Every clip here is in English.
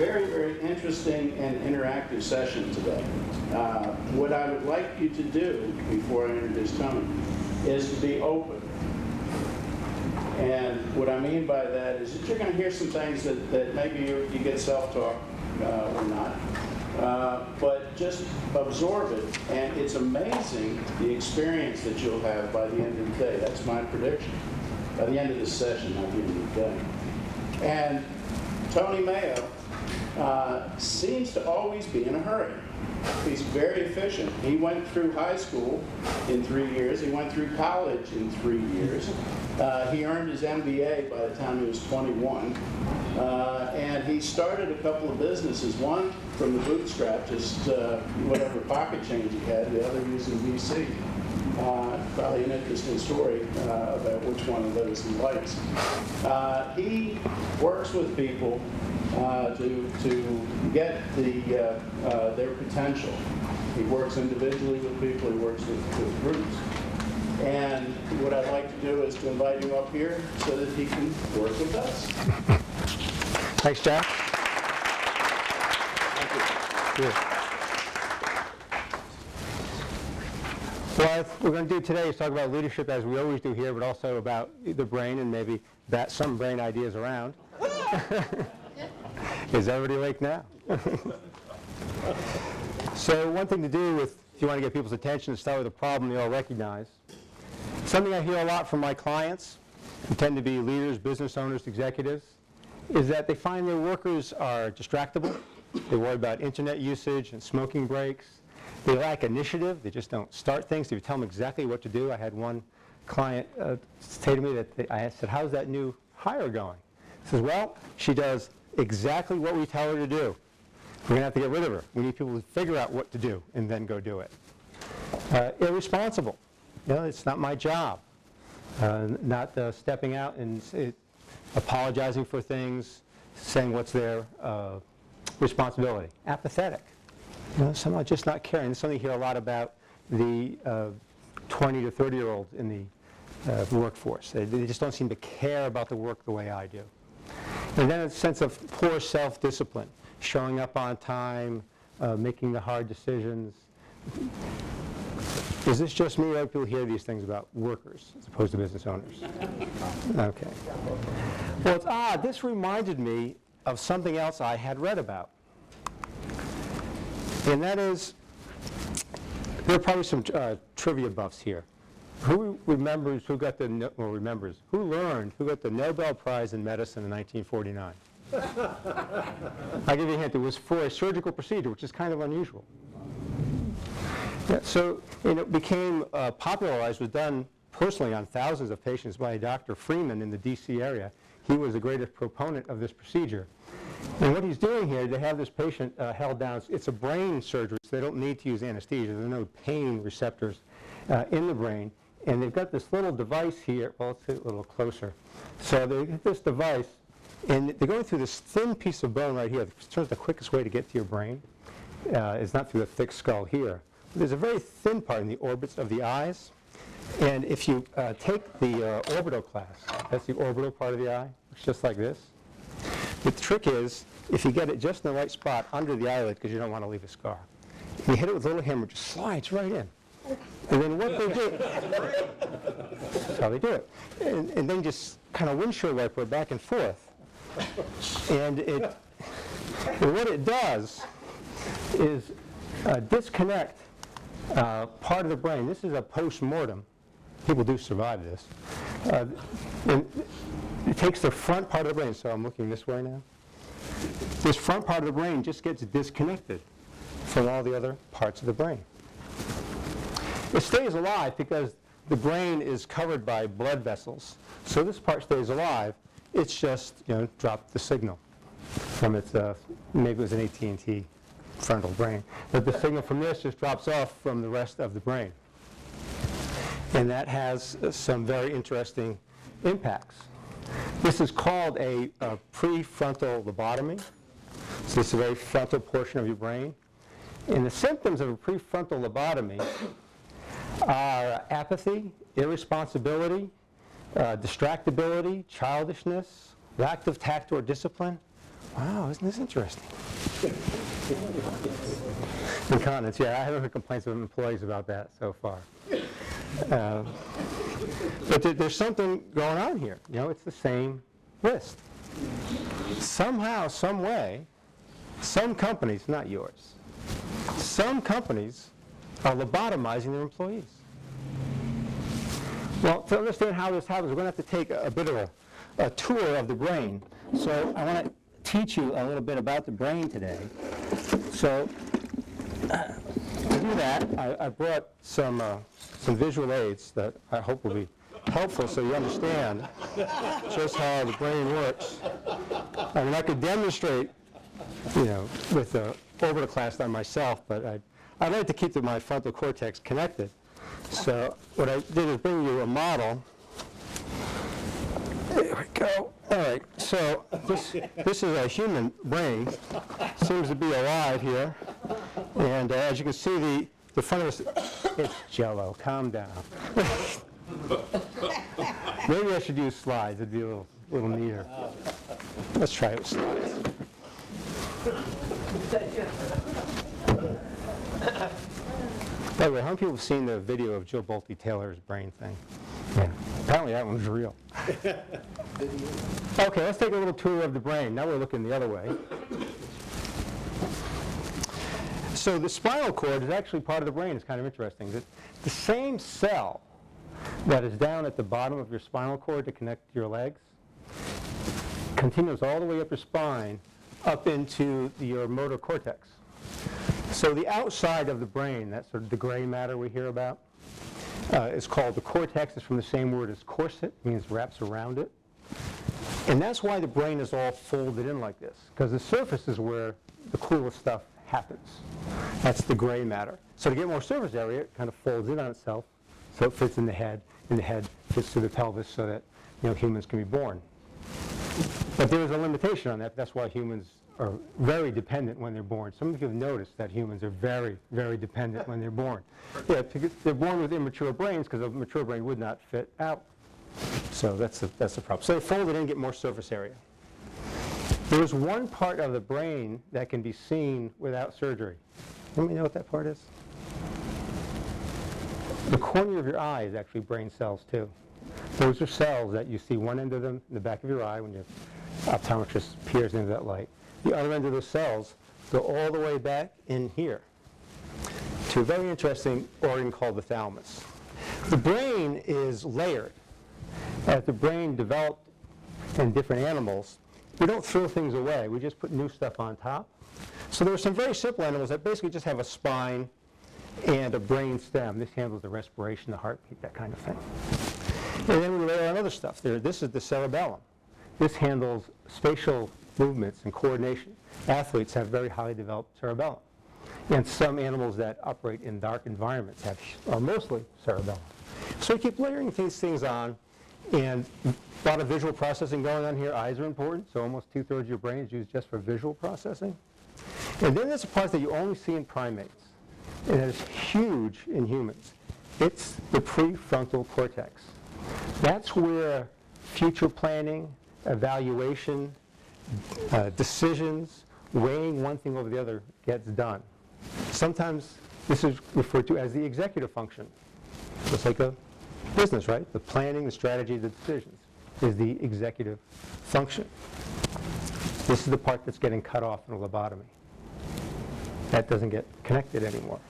very, very interesting and interactive session today. What I would like you to do, before I introduce Tony, is to be open. And what I mean by that is that you're going to hear some things that maybe you get self-talk or not. But just absorb it, and it's amazing the experience that you'll have by the end of the day. That's my prediction. By the end of this session, not the end of the day. And Tony Mayo seems to always be in a hurry. He's very efficient. He went through high school in 3 years. He went through college in 3 years. He earned his MBA by the time he was 21. And he started a couple of businesses, one from the bootstrap, just whatever pocket change he had, the other using VC. Probably an interesting story about which one of those he likes. He works with people to get their potential. He works individually with people, he works with groups. And what I'd like to do is to invite him up here so that he can work with us. Thanks, Jack. Thank you. Well, what we're going to do today is talk about leadership as we always do here, but also about the brain and maybe some brain ideas around. Is everybody awake now? So one thing to do if you want to get people's attention is start with a problem they all recognize. Something I hear a lot from my clients, who tend to be leaders, business owners, executives, is that they find their workers are distractible. They worry about internet usage and smoking breaks. They lack initiative. They just don't start things. They tell them exactly what to do. I had one client say to me that I said, how's that new hire going? He says, well, she does exactly what we tell her to do. We're going to have to get rid of her. We need people to figure out what to do and then go do it. Irresponsible. You know, it's not my job. Not stepping out and apologizing for things, saying what's their responsibility. Apathetic. You know, somehow just not caring. It's something you hear a lot about the 20 to 30-year-olds in the workforce. They just don't seem to care about the work the way I do. And then a sense of poor self-discipline, showing up on time, making the hard decisions. Is this just me, or do people hear these things about workers as opposed to business owners? Okay. Well, it's odd. This reminded me of something else I had read about. And that is, there are probably some trivia buffs here. Who remembers who got the, well, remembers, who learned who got the Nobel Prize in Medicine in 1949? I'll give you a hint. It was for a surgical procedure, which is kind of unusual. Yeah, so it became popularized, was done personally on thousands of patients by Dr. Freeman in the DC area. He was the greatest proponent of this procedure. And what he's doing here, they have this patient held down. It's a brain surgery, so they don't need to use anesthesia. There are no pain receptors in the brain. And they've got this little device here. Well, let's get a little closer. So they get this device, and they're going through this thin piece of bone right here. It's the quickest way to get to your brain. It's not through the thick skull here. There's a very thin part in the orbits of the eyes. And if you take the orbitoclast, that's the orbital part of the eye, it's just like this. The trick is, if you get it just in the right spot under the eyelid, because you don't want to leave a scar, and you hit it with a little hammer, it just slides right in. And then what they do, that's how they do it. And then just kind of windshield wiper it back and forth. And what it does is disconnect part of the brain. This is a post-mortem. People do survive this. And it takes the front part of the brain. So I'm looking this way now. This front part of the brain just gets disconnected from all the other parts of the brain. It stays alive because the brain is covered by blood vessels. So this part stays alive. It's just, dropped the signal from its, maybe it was an AT&T frontal brain. But the signal from this just drops off from the rest of the brain. And that has some very interesting impacts. This is called a prefrontal lobotomy. So this is a very frontal portion of your brain. And the symptoms of a prefrontal lobotomy are apathy, irresponsibility, distractibility, childishness, lack of tact or discipline, Wow, isn't this interesting? Incontinence, yeah, I haven't heard complaints of employees about that so far. But there's something going on here. It's the same list. Somehow, some way, some companies, not yours, some companies are lobotomizing their employees. Well, to understand how this happens, we're going to have to take a bit of a tour of the brain. So I want to teach you a little bit about the brain today. So to do that, I brought some visual aids that I hope will be helpful so you understand just how the brain works. I mean, I could demonstrate, with the orbital class on myself, but I'd like to keep my frontal cortex connected. So what I did is bring you a model. There we go. All right, so this is a human brain. Seems to be alive here. And as you can see, the front of this, it's Jell-O. Calm down. Maybe I should use slides. It'd be a little neater. Let's try it with slides. By the way, how many people have seen the video of Joe Bolte Taylor's brain thing? Yeah. Apparently that one's real. Okay, let's take a little tour of the brain. Now we're looking the other way. So the spinal cord is actually part of the brain. It's kind of interesting. The same cell that is down at the bottom of your spinal cord to connect your legs continues all the way up your spine up into your motor cortex. So the outside of the brain, that sort of the gray matter we hear about, is called the cortex. It's from the same word as corset, means wraps around it. And that's why the brain is all folded in like this, because the surface is where the coolest stuff happens. That's the gray matter. So to get more surface area, it kind of folds in on itself, so it fits in the head, and the head fits to the pelvis so that humans can be born. But there is a limitation on that. That's why humans are very dependent when they're born. Some of you have noticed that humans are very, very dependent when they're born. Yeah, they're born with immature brains because a mature brain would not fit out. So that's the problem. So they fold it in and get more surface area. There is one part of the brain that can be seen without surgery. Anybody know what that part is? The cornea of your eye is actually brain cells too. Those are cells that you see one end of them in the back of your eye when your optometrist peers into that light. The other end of those cells go all the way back in here to a very interesting organ called the thalamus. The brain is layered. As the brain developed in different animals, we don't throw things away. We just put new stuff on top. So there are some very simple animals that basically just have a spine and a brain stem. This handles the respiration, the heartbeat, that kind of thing. And then we layer on other stuff. This is the cerebellum. This handles spatial movements and coordination. Athletes have very highly developed cerebellum. And some animals that operate in dark environments are mostly cerebellum. So we keep layering these things on, and a lot of visual processing going on here. Eyes are important, so almost 2/3 of your brain is used just for visual processing. And then there's a part that you only see in primates, and it's huge in humans. It's the prefrontal cortex. That's where future planning, evaluation, decisions, weighing one thing over the other gets done. Sometimes this is referred to as the executive function. Just like a business, right? The planning, the strategy, the decisions is the executive function. This is the part that's getting cut off in a lobotomy. That doesn't get connected anymore.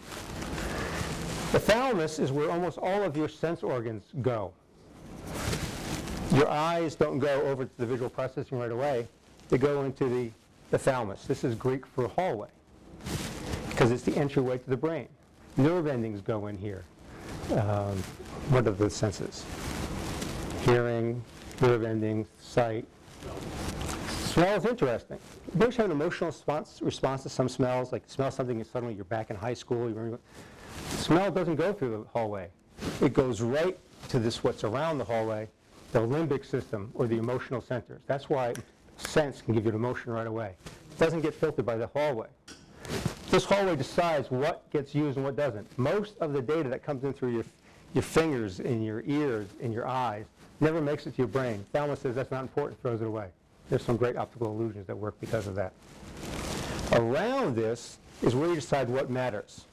The thalamus is where almost all of your sense organs go. Your eyes don't go over to the visual processing right away. They go into the thalamus. This is Greek for hallway, because it's the entryway to the brain. Nerve endings go in here. What are the senses? Hearing, nerve endings, sight. Smell is interesting. You have an emotional response to some smells, like you smell something and suddenly you're back in high school. Smell doesn't go through the hallway. It goes right to what's around the hallway, the limbic system, or the emotional centers. That's why sense can give you an emotion right away. It doesn't get filtered by the hallway. This hallway decides what gets used and what doesn't. Most of the data that comes in through your fingers, in your ears, in your eyes, never makes it to your brain. Thalamus says that's not important, throws it away. There's some great optical illusions that work because of that. Around this is where you decide what matters.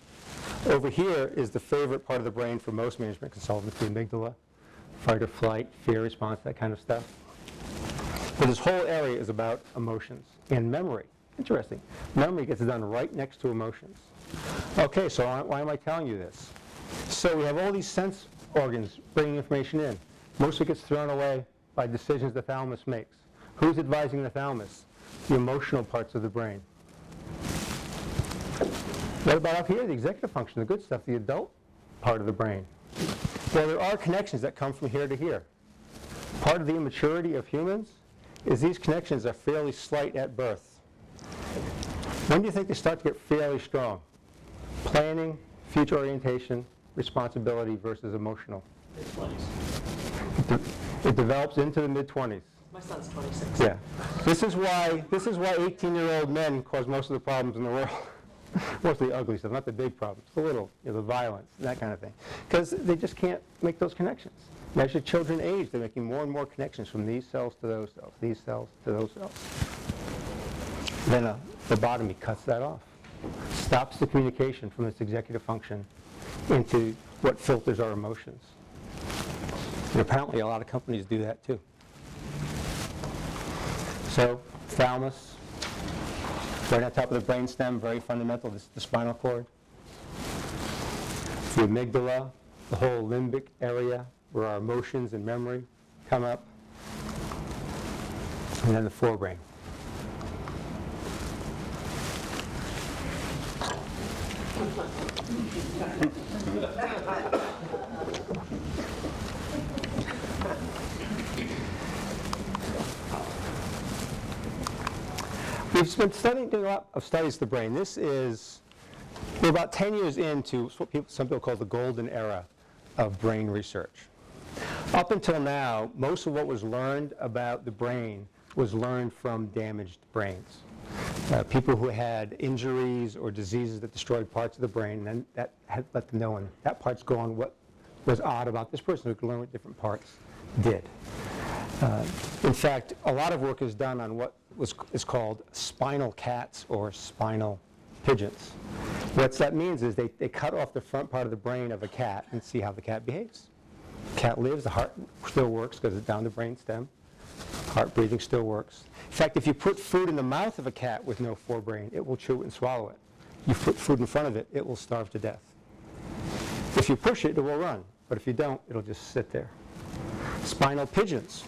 Over here is the favorite part of the brain for most management consultants, the amygdala, fight or flight, fear response, that kind of stuff. But this whole area is about emotions and memory. Interesting. Memory gets done right next to emotions. Okay, so why am I telling you this? So we have all these sense organs bringing information in. Most of it gets thrown away by decisions the thalamus makes. Who's advising the thalamus? The emotional parts of the brain. What about up here, the executive function, the good stuff, the adult part of the brain? Well, there are connections that come from here to here. Part of the immaturity of humans is these connections are fairly slight at birth. When do you think they start to get fairly strong? Planning, future orientation, responsibility versus emotional. Mid-20s. It develops into the mid-20s. My son's 26. Yeah. This is why 18-year-old men cause most of the problems in the world. Most of the ugly stuff, not the big problems, the little, the violence, that kind of thing. Because they just can't make those connections. And as your children age, they're making more and more connections from these cells to those cells, these cells to those cells. Then a lobotomy cuts that off. Stops the communication from this executive function into what filters our emotions. And apparently a lot of companies do that too. So, thalamus, right on top of the brainstem, very fundamental. This is the spinal cord. The amygdala, the whole limbic area where our emotions and memory come up. And then the forebrain. We've been doing a lot of studies of the brain. We're about 10 years into what some people call the golden era of brain research. Up until now, most of what was learned about the brain was learned from damaged brains. People who had injuries or diseases that destroyed parts of the brain, and then that had let them know, and that part's gone, what was odd about this person who could learn what different parts did. In fact, a lot of work is done on what is called spinal cats or spinal pigeons. What that means is they cut off the front part of the brain of a cat and see how the cat behaves. Cat lives, the heart still works because it's down the brain stem. Heart breathing still works. In fact, if you put food in the mouth of a cat with no forebrain, it will chew it and swallow it. You put food in front of it, it will starve to death. If you push it, it will run. But if you don't, it'll just sit there. Spinal pigeons.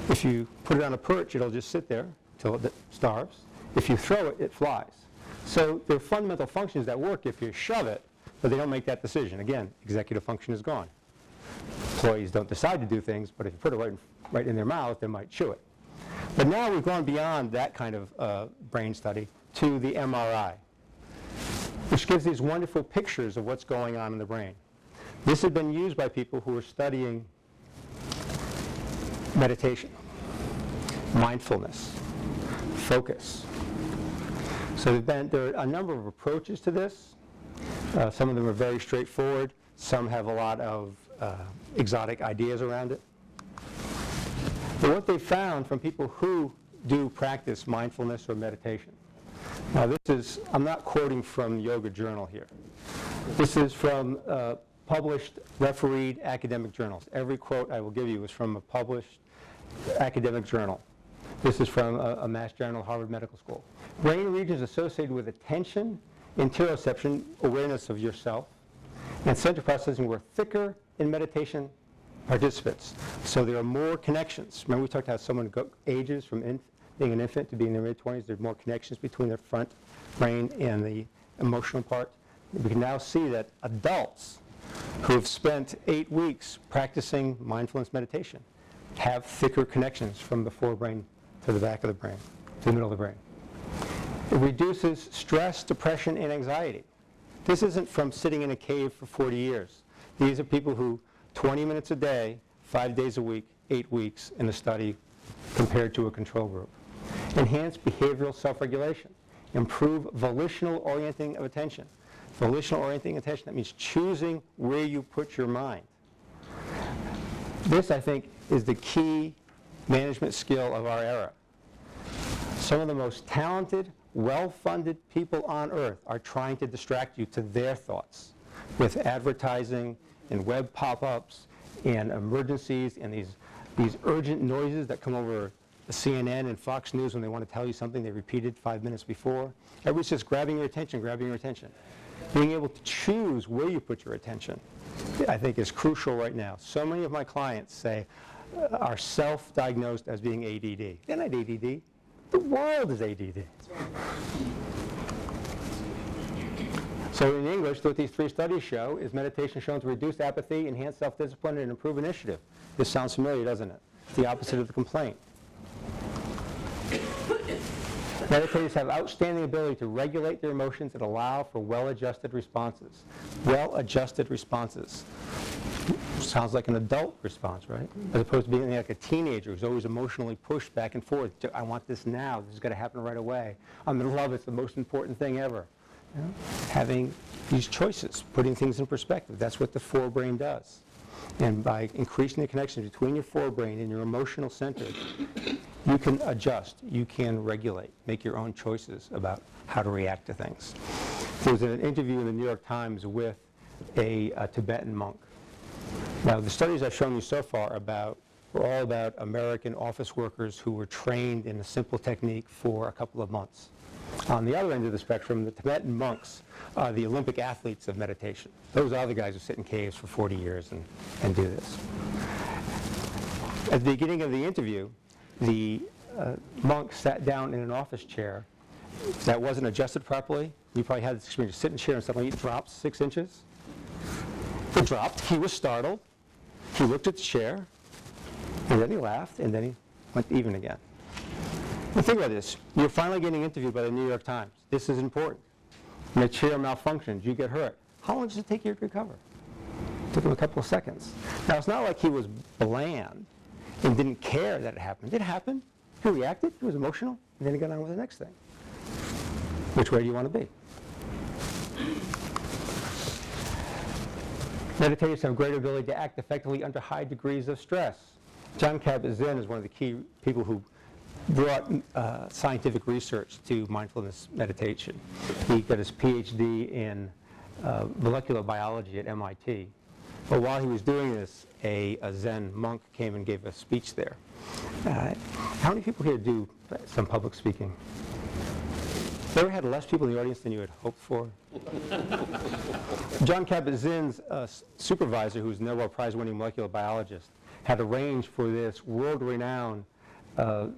If you put it on a perch, it'll just sit there until it starves. If you throw it, it flies. So there are fundamental functions that work if you shove it, but they don't make that decision. Again, executive function is gone. Employees don't decide to do things, but if you put it right in their mouth, they might chew it. But now we've gone beyond that kind of brain study to the MRI, which gives these wonderful pictures of what's going on in the brain. This has been used by people who are studying meditation, mindfulness, focus. So there are a number of approaches to this. Some of them are very straightforward. Some have a lot of exotic ideas around it. But what they found from people who do practice mindfulness or meditation. Now I'm not quoting from Yoga Journal here. This is from published, refereed academic journals. Every quote I will give you is from a published academic journal. This is from a Mass General, Harvard Medical School. Brain regions associated with attention, interoception, awareness of yourself, and central processing were thicker in meditation participants. So there are more connections. Remember we talked about someone ages from being an infant to being in their mid-20s. There are more connections between their front brain and the emotional part. We can now see that adults who have spent 8 weeks practicing mindfulness meditation have thicker connections from the forebrain to the back of the brain, to the middle of the brain. It reduces stress, depression, and anxiety. This isn't from sitting in a cave for 40 years. These are people who 20 minutes a day, 5 days a week, 8 weeks in a study compared to a control group. Enhance behavioral self-regulation. Improve volitional orienting of attention. Volitional orienting attention, that means choosing where you put your mind. This, I think, is the key management skill of our era. Some of the most talented, well-funded people on earth are trying to distract you to their thoughts with advertising and web pop-ups and emergencies and these urgent noises that come over the CNN and Fox News when they want to tell you something they repeated 5 minutes before. Everybody's just grabbing your attention, grabbing your attention. Being able to choose where you put your attention, I think, is crucial right now. So many of my clients say, are self-diagnosed as being ADD. They're not ADD. The world is ADD. So in English, what these 3 studies show is meditation shown to reduce apathy, enhance self-discipline, and improve initiative. This sounds familiar, doesn't it? It's the opposite of the complaint. Meditators have outstanding ability to regulate their emotions and allow for well-adjusted responses. Well-adjusted responses. Sounds like an adult response, right? As opposed to being like a teenager who's always emotionally pushed back and forth. I want this now. This is going to happen right away. I'm in love. It's the most important thing ever. You know? Having these choices, putting things in perspective. That's what the forebrain does. And by increasing the connection between your forebrain and your emotional center, you can adjust, you can regulate, make your own choices about how to react to things. There was an interview in the New York Times with a Tibetan monk. Now, the studies I've shown you so far were all about American office workers who were trained in a simple technique for a couple of months. On the other end of the spectrum, the Tibetan monks are the Olympic athletes of meditation. Those are the guys who sit in caves for 40 years and do this. At the beginning of the interview, the monk sat down in an office chair that wasn't adjusted properly. You probably had this experience. You sit in a chair and suddenly it drops 6 inches. It dropped. He was startled. He looked at the chair, and then he laughed, and then he went even again. Well, think about this. You're finally getting interviewed by the New York Times. This is important. And the chair malfunctions. You get hurt. How long does it take you to recover? It took him a couple of seconds. Now, it's not like he was bland and didn't care that it happened. It happened. He reacted. He was emotional. And then he got on with the next thing. Which way do you want to be? Meditators have great ability to act effectively under high degrees of stress. Jon Kabat-Zinn is one of the key people who brought scientific research to mindfulness meditation. He got his PhD in molecular biology at MIT. But while he was doing this, a Zen monk came and gave a speech there. How many people here do some public speaking? You ever had less people in the audience than you had hoped for? Jon Kabat-Zinn's supervisor, who's a Nobel Prize-winning molecular biologist, had arranged for this world-renowned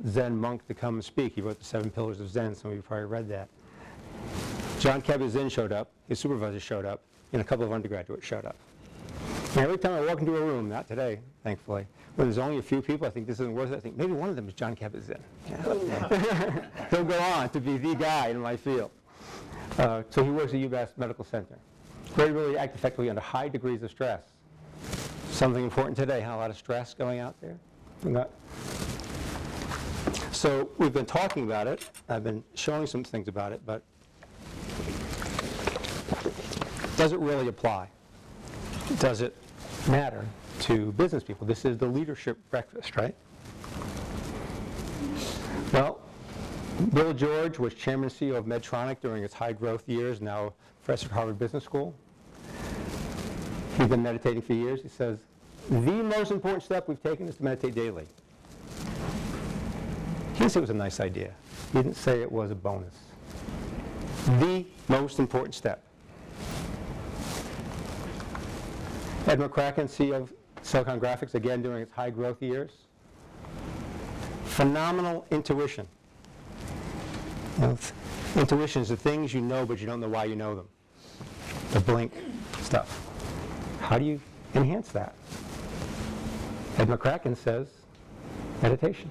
Zen monk to come and speak. He wrote the 7 Pillars of Zen. Some of you probably read that. Jon Kabat-Zinn showed up, his supervisor showed up, and a couple of undergraduates showed up. And every time I walk into a room, not today, thankfully, where there's only a few people, I think this isn't worth it, I think maybe one of them is Jon Kabat-Zinn. He'll go on to be the guy in my field. So he works at UMass Medical Center. Very ability to act effectively under high degrees of stress. Something important today, huh? A lot of stress going out there. So we've been talking about it. I've been showing some things about it, but does it really apply? Does it matter to business people? This is the leadership breakfast, right? Well, Bill George was chairman and CEO of Medtronic during its high growth years, now professor at Harvard Business School. He's been meditating for years. He says, the most important step we've taken is to meditate daily. He didn't say it was a nice idea. He didn't say it was a bonus. The most important step. Ed McCracken, CEO of Silicon Graphics, again during its high growth years. Phenomenal intuition. You know, intuition is the things you know, but you don't know why you know them. The blink stuff. How do you enhance that? Ed McCracken says meditation.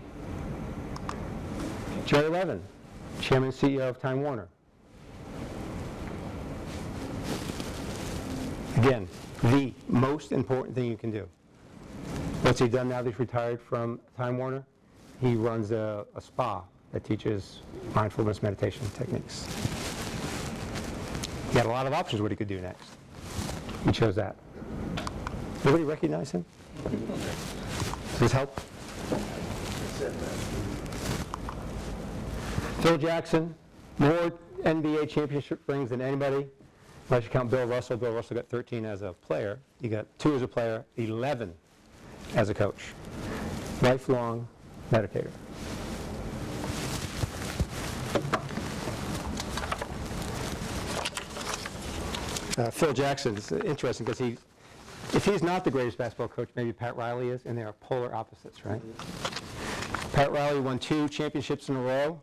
Jerry Levin, chairman and CEO of Time Warner. Again, the most important thing you can do. What's he done now that he's retired from Time Warner? He runs a spa that teaches mindfulness meditation techniques. He had a lot of options what he could do next. He chose that. Nobody recognize him? Does this help? Phil Jackson, more NBA championship rings than anybody. Unless you count Bill Russell. Bill Russell got 13 as a player. He got 2 as a player, 11 as a coach. Lifelong meditator. Phil Jackson is interesting because if he's not the greatest basketball coach, maybe Pat Riley is, and they are polar opposites, right? Pat Riley won 2 championships in a row,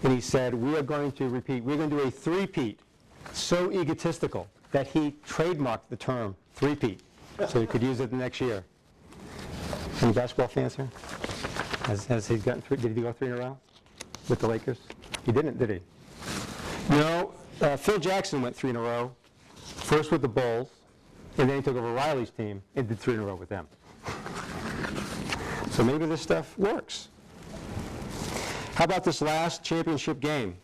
and he said, we are going to repeat, we're going to do a three-peat, so egotistical that he trademarked the term three-peat, so he could use it the next year. Any basketball fans here? Has he gotten 3? Did he go 3 in a row with the Lakers? He didn't, did he? No, Phil Jackson went 3 in a row. First with the Bulls, and then he took over Riley's team and did 3 in a row with them. So maybe this stuff works. How about this last championship game?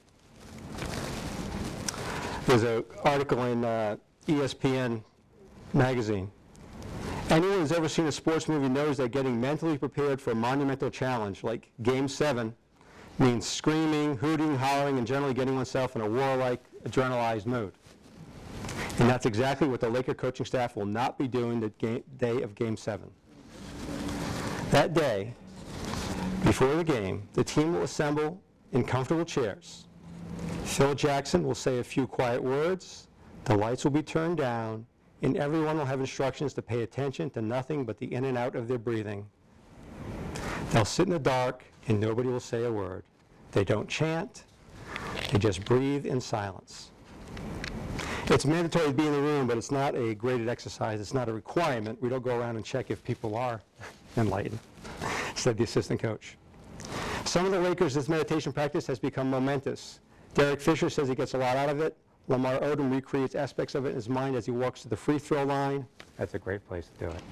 There's an article in ESPN magazine. Anyone who's ever seen a sports movie knows that getting mentally prepared for a monumental challenge like Game 7 means screaming, hooting, hollering, and generally getting oneself in a warlike, adrenalized mood. And that's exactly what the Laker coaching staff will not be doing the day of Game 7. That day, before the game, the team will assemble in comfortable chairs. Phil Jackson will say a few quiet words, the lights will be turned down, and everyone will have instructions to pay attention to nothing but the in and out of their breathing. They'll sit in the dark, and nobody will say a word. They don't chant, they just breathe in silence. It's mandatory to be in the room, but it's not a graded exercise. It's not a requirement. We don't go around and check if people are enlightened, said the assistant coach. Some of the Lakers' this meditation practice has become momentous. Derek Fisher says he gets a lot out of it. Lamar Odom recreates aspects of it in his mind as he walks to the free throw line. That's a great place to do it.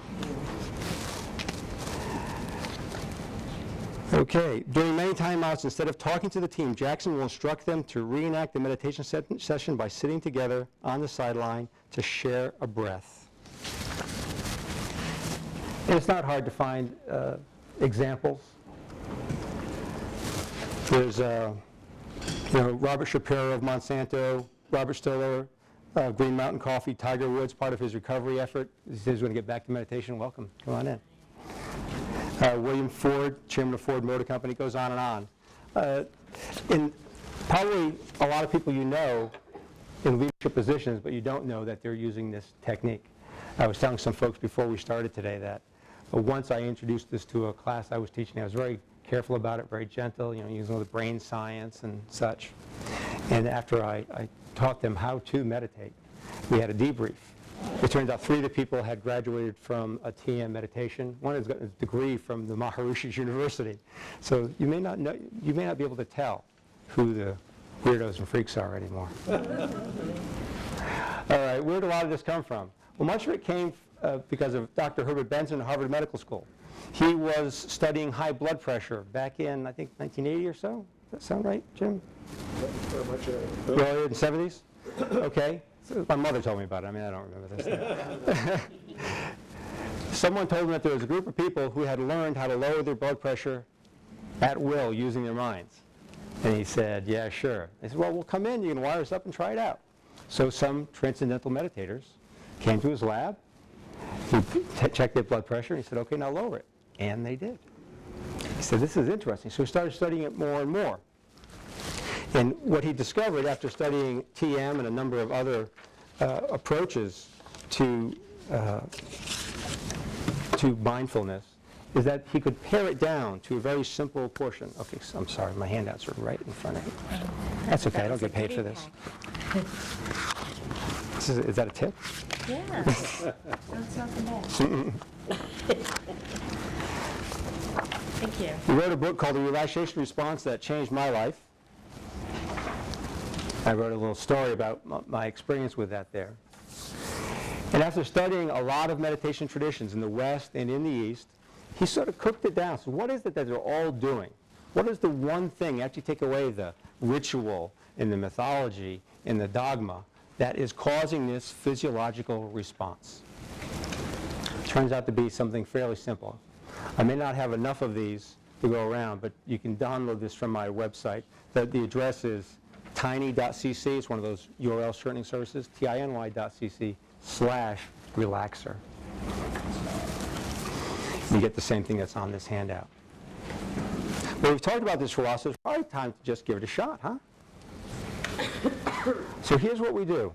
Okay, during many timeouts, instead of talking to the team, Jackson will instruct them to reenact the meditation session by sitting together on the sideline to share a breath. And it's not hard to find examples. There's, Robert Shapiro of Monsanto, Robert Stiller, Green Mountain Coffee, Tiger Woods, part of his recovery effort. He says he's going to get back to meditation. Welcome. Come on in. William Ford, chairman of Ford Motor Company, goes on and on. And probably a lot of people you know in leadership positions, but you don't know that they're using this technique. I was telling some folks before we started today that once I introduced this to a class I was teaching, I was very careful about it, very gentle, using all the brain science and such. And after I taught them how to meditate, we had a debrief. It turns out 3 of the people had graduated from a TM meditation. One has gotten a degree from the Maharishi University. So you may not be able to tell who the weirdos and freaks are anymore. All right, where did a lot of this come from? Well, much of it came because of Dr. Herbert Benson at Harvard Medical School. He was studying high blood pressure back in, I think, 1980 or so. Does that sound right, Jim? Earlier in the 70s? Okay. My mother told me about it. I don't remember this. Someone told him that there was a group of people who had learned how to lower their blood pressure at will using their minds. And he said, yeah, sure. They said, well, we'll come in. You can wire us up and try it out. So some transcendental meditators came to his lab. He checked their blood pressure. And he said, okay, now lower it. And they did. He said, this is interesting. So he started studying it more and more. And what he discovered after studying TM and a number of other approaches to mindfulness is that he could pare it down to a very simple portion. Okay, so I'm sorry, my handouts are right in front of me. That's okay, I don't get paid for this. Is that a tip? Yeah. That's not bad. Thank you. He wrote a book called The Relaxation Response that changed my life. I wrote a little story about my experience with that there. And after studying a lot of meditation traditions in the West and in the East, he sort of cooked it down. So what is it that they're all doing? What is the one thing, after you take away the ritual and the mythology and the dogma, that is causing this physiological response? Turns out to be something fairly simple. I may not have enough of these to go around, but you can download this from my website. The address is tiny.cc. It's one of those URL shortening services, tiny.cc/relaxer. You get the same thing that's on this handout. Well, we've talked about this for a while, so it's probably time to just give it a shot, huh? So here's what we do.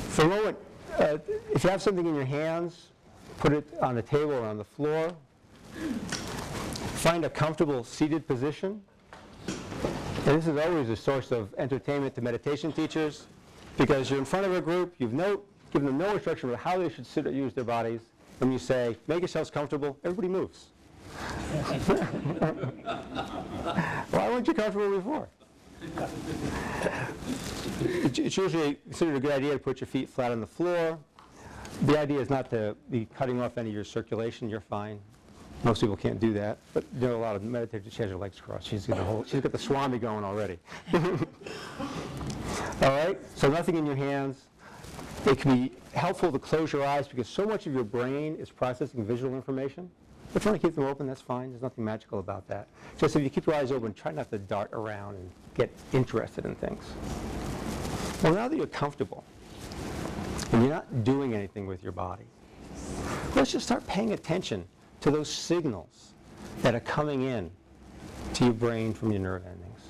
For a moment, if you have something in your hands, put it on the table or on the floor. Find a comfortable seated position. And this is always a source of entertainment to meditation teachers, because you're in front of a group, you've given them no instruction about how they should sit or use their bodies, and you say, make yourselves comfortable, everybody moves. Why weren't you comfortable before? It's usually considered a good idea to put your feet flat on the floor. The idea is not to be cutting off any of your circulation. You're fine. Most people can't do that, but there are a lot of meditators. She has her legs crossed. She's got the Swami going already. All right, so nothing in your hands. It can be helpful to close your eyes because so much of your brain is processing visual information. If you want to keep them open, that's fine. There's nothing magical about that. Just if you keep your eyes open, try not to dart around and get interested in things. Well, now that you're comfortable and you're not doing anything with your body, let's just start paying attention to those signals that are coming in to your brain from your nerve endings.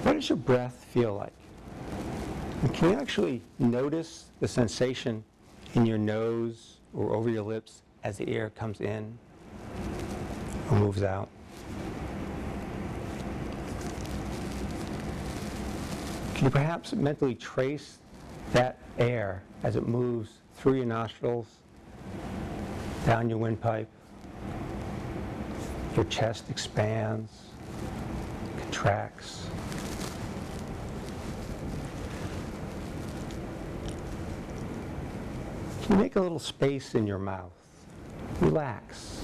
What does your breath feel like? And can you actually notice the sensation in your nose or over your lips as the air comes in or moves out? Can you perhaps mentally trace that air as it moves through your nostrils, down your windpipe? Your chest expands, contracts. Can you make a little space in your mouth? Relax.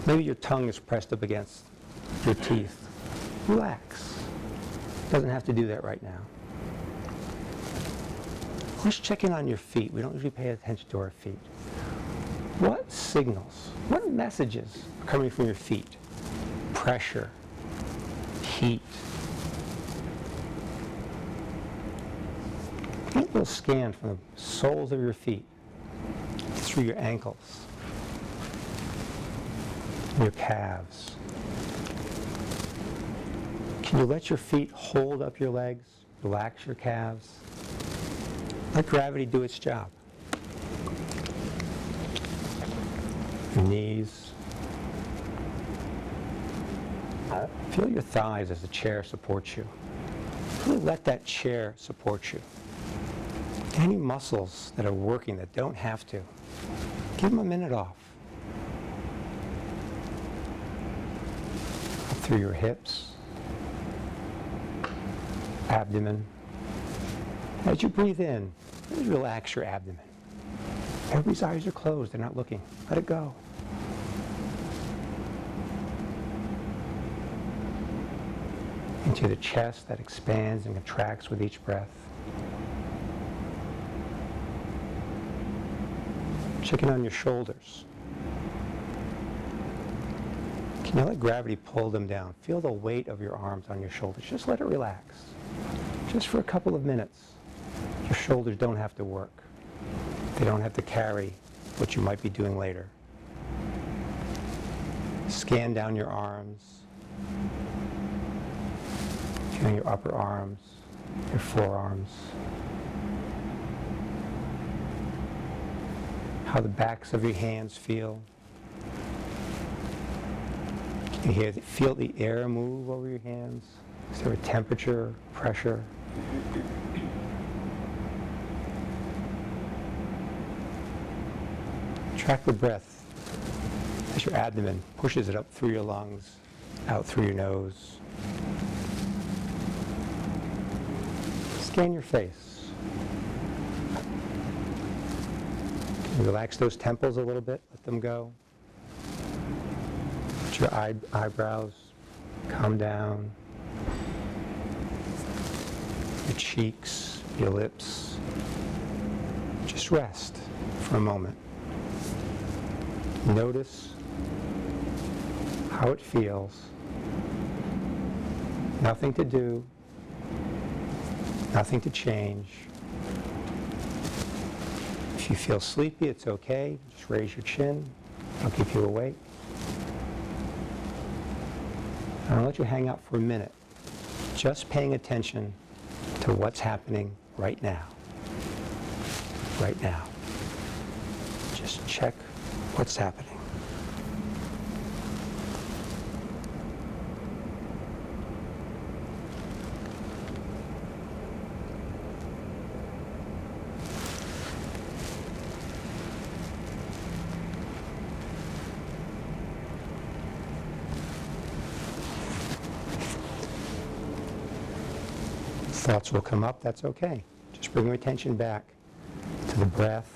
Maybe your tongue is pressed up against your teeth. Relax. Doesn't have to do that right now. Let's check in on your feet. We don't usually pay attention to our feet. What signals, what messages are coming from your feet? Pressure, heat. Get a little scan from the soles of your feet through your ankles, your calves. Can you let your feet hold up your legs, relax your calves? Let gravity do its job. Your knees. Feel your thighs as the chair supports you. Really let that chair support you. Any muscles that are working that don't have to, give them a minute off. Up through your hips, abdomen. As you breathe in, really relax your abdomen. Everybody's eyes are closed, they're not looking. Let it go. Into the chest that expands and contracts with each breath. Check in on your shoulders. Can you let gravity pull them down? Feel the weight of your arms on your shoulders. Just let it relax. Just for a couple of minutes. Your shoulders don't have to work. They don't have to carry what you might be doing later. Scan down your arms. Feeling your upper arms, your forearms. How the backs of your hands feel. Can you feel the air move over your hands? Is there a temperature, pressure? Track the breath as your abdomen pushes it up through your lungs, out through your nose. Scan your face. Can you relax those temples a little bit? Let them go. Let your eyebrows calm down. Your cheeks, your lips. Just rest for a moment. Notice how it feels. Nothing to do, nothing to change. If you feel sleepy, it's okay. Just raise your chin. I'll keep you awake. And I'll let you hang out for a minute, just paying attention to what's happening right now. Right now. Just check what's happening. Thoughts will come up, that's okay. Just bring your attention back to the breath,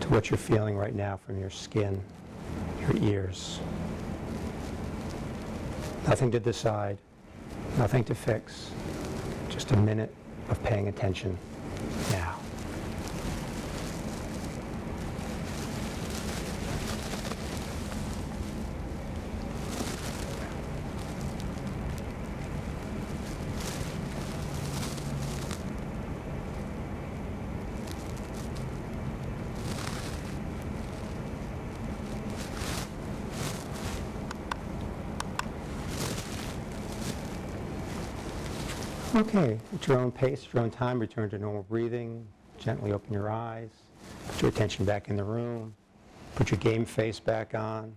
to what you're feeling right now from your skin, your ears. Nothing to decide, nothing to fix, just a minute of paying attention now. Okay, at your own pace, your own time, return to normal breathing. Gently open your eyes. Put your attention back in the room. Put your game face back on.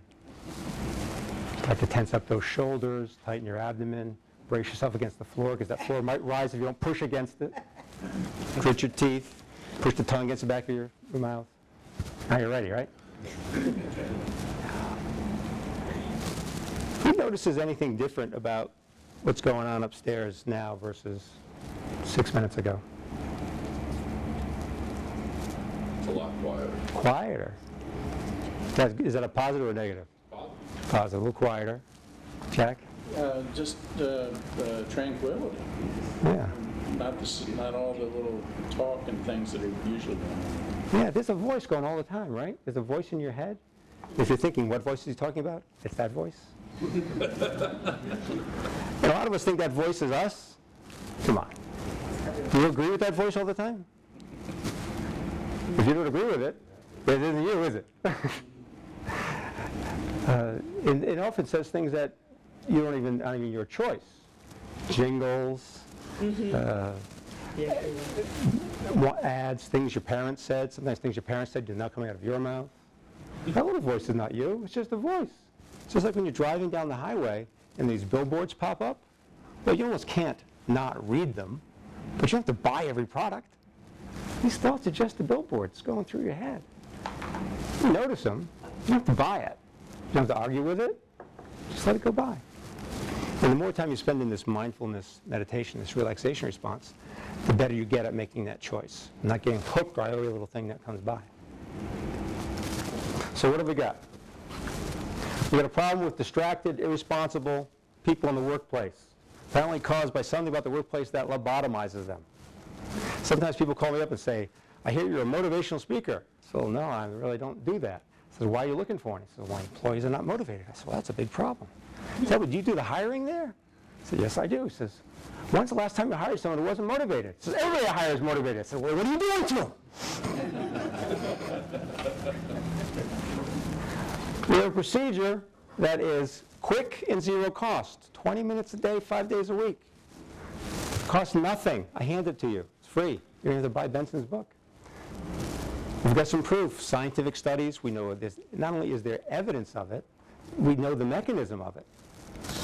Start to tense up those shoulders, tighten your abdomen. Brace yourself against the floor, because that floor might rise if you don't push against it. Grit your teeth. Push the tongue against the back of your mouth. Now you're ready, right? Who notices anything different about what's going on upstairs now versus 6 minutes ago? It's a lot quieter. Quieter. Is that a positive or negative? Positive. Positive, a little quieter. Jack? Just tranquility. Yeah. Not all the little talk and things that are usually going on. Yeah, there's a voice going all the time, right? There's a voice in your head. If you're thinking, what voice is he talking about? It's that voice. And a lot of us think that voice is us. Come on. Do you agree with that voice all the time? If you don't agree with it, it isn't you, is it? It often says things that you don't even, not even your choice. Jingles, ads, things your parents said. Sometimes things your parents said do not come out of your mouth. That little voice is not you. It's just a voice. It's just like when you're driving down the highway and these billboards pop up. Well, you almost can't not read them, but you don't have to buy every product. These thoughts are just the billboards going through your head. You notice them. You don't have to buy it. You don't have to argue with it. Just let it go by. And the more time you spend in this mindfulness meditation, this relaxation response, the better you get at making that choice, not getting hooked by every little thing that comes by. So what have we got? We got a problem with distracted, irresponsible people in the workplace, apparently caused by something about the workplace that lobotomizes them. Sometimes people call me up and say, I hear you're a motivational speaker. So no, I really don't do that. I said, why are you looking for one? He said, well, employees are not motivated. I said, well, that's a big problem. He said, well, do you do the hiring there? I said, yes, I do. He says, when's the last time you hired someone who wasn't motivated? He says, everybody I hire is motivated. I said, well, what are you doing to them? We have a procedure that is quick and zero cost. 20 minutes a day, 5 days a week. Costs nothing. I hand it to you. It's free. You don't have to buy Benson's book. We've got some proof, scientific studies. We know this. Not only is there evidence of it, we know the mechanism of it.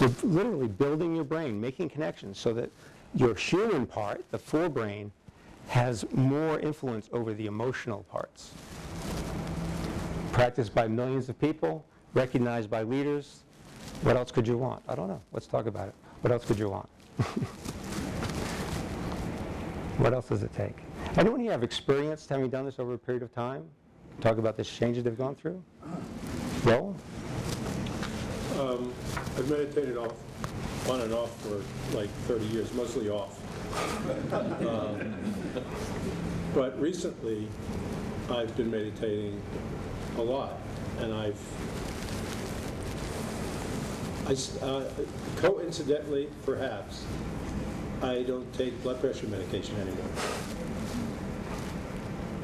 You're literally building your brain, making connections so that your human part, the forebrain, has more influence over the emotional parts. Practiced by millions of people, recognized by leaders. What else could you want? I don't know. Let's talk about it. What else could you want? What else does it take? Anyone here have experience having done this over a period of time? Talk about the changes they've gone through? Joel? I've meditated on and off for like 30 years, mostly off. But recently, I've been meditating a lot, and coincidentally, perhaps, I don't take blood pressure medication anymore.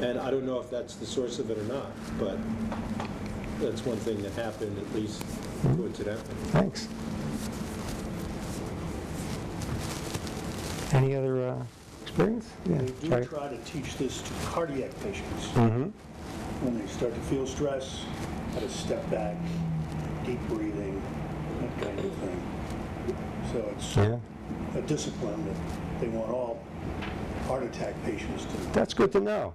And I don't know if that's the source of it or not, but that's one thing that happened, at least coincidentally. Thanks. Any other experience? Yeah. We do try to teach this to cardiac patients. Mm-hmm. When they start to feel stress, how to step back, deep breathing, that kind of thing. So it's a discipline that they want all heart attack patients to. That's good to know.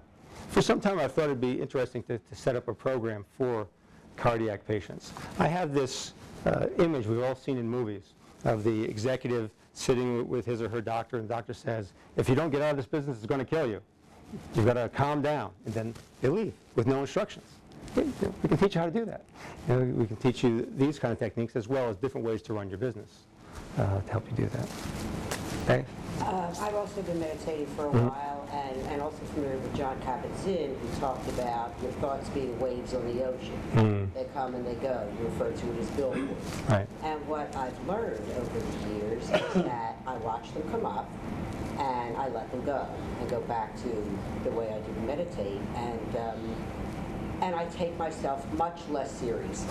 For some time, I thought it'd be interesting to set up a program for cardiac patients. I have this image we've all seen in movies of the executive sitting with his or her doctor, and the doctor says, if you don't get out of this business, it's going to kill you. You've got to calm down. And then they leave with no instructions. We can teach you how to do that. We can teach you these kind of techniques as well as different ways to run your business to help you do that. Okay? I've also been meditating for a while, and also familiar with Jon Kabat-Zinn, who talked about your thoughts being waves on the ocean. They come and they go. You refer to it as billboards. Right. And what I've learned over the years is that I watch them come up, and I let them go, and go back to the way I do meditate, and I take myself much less seriously.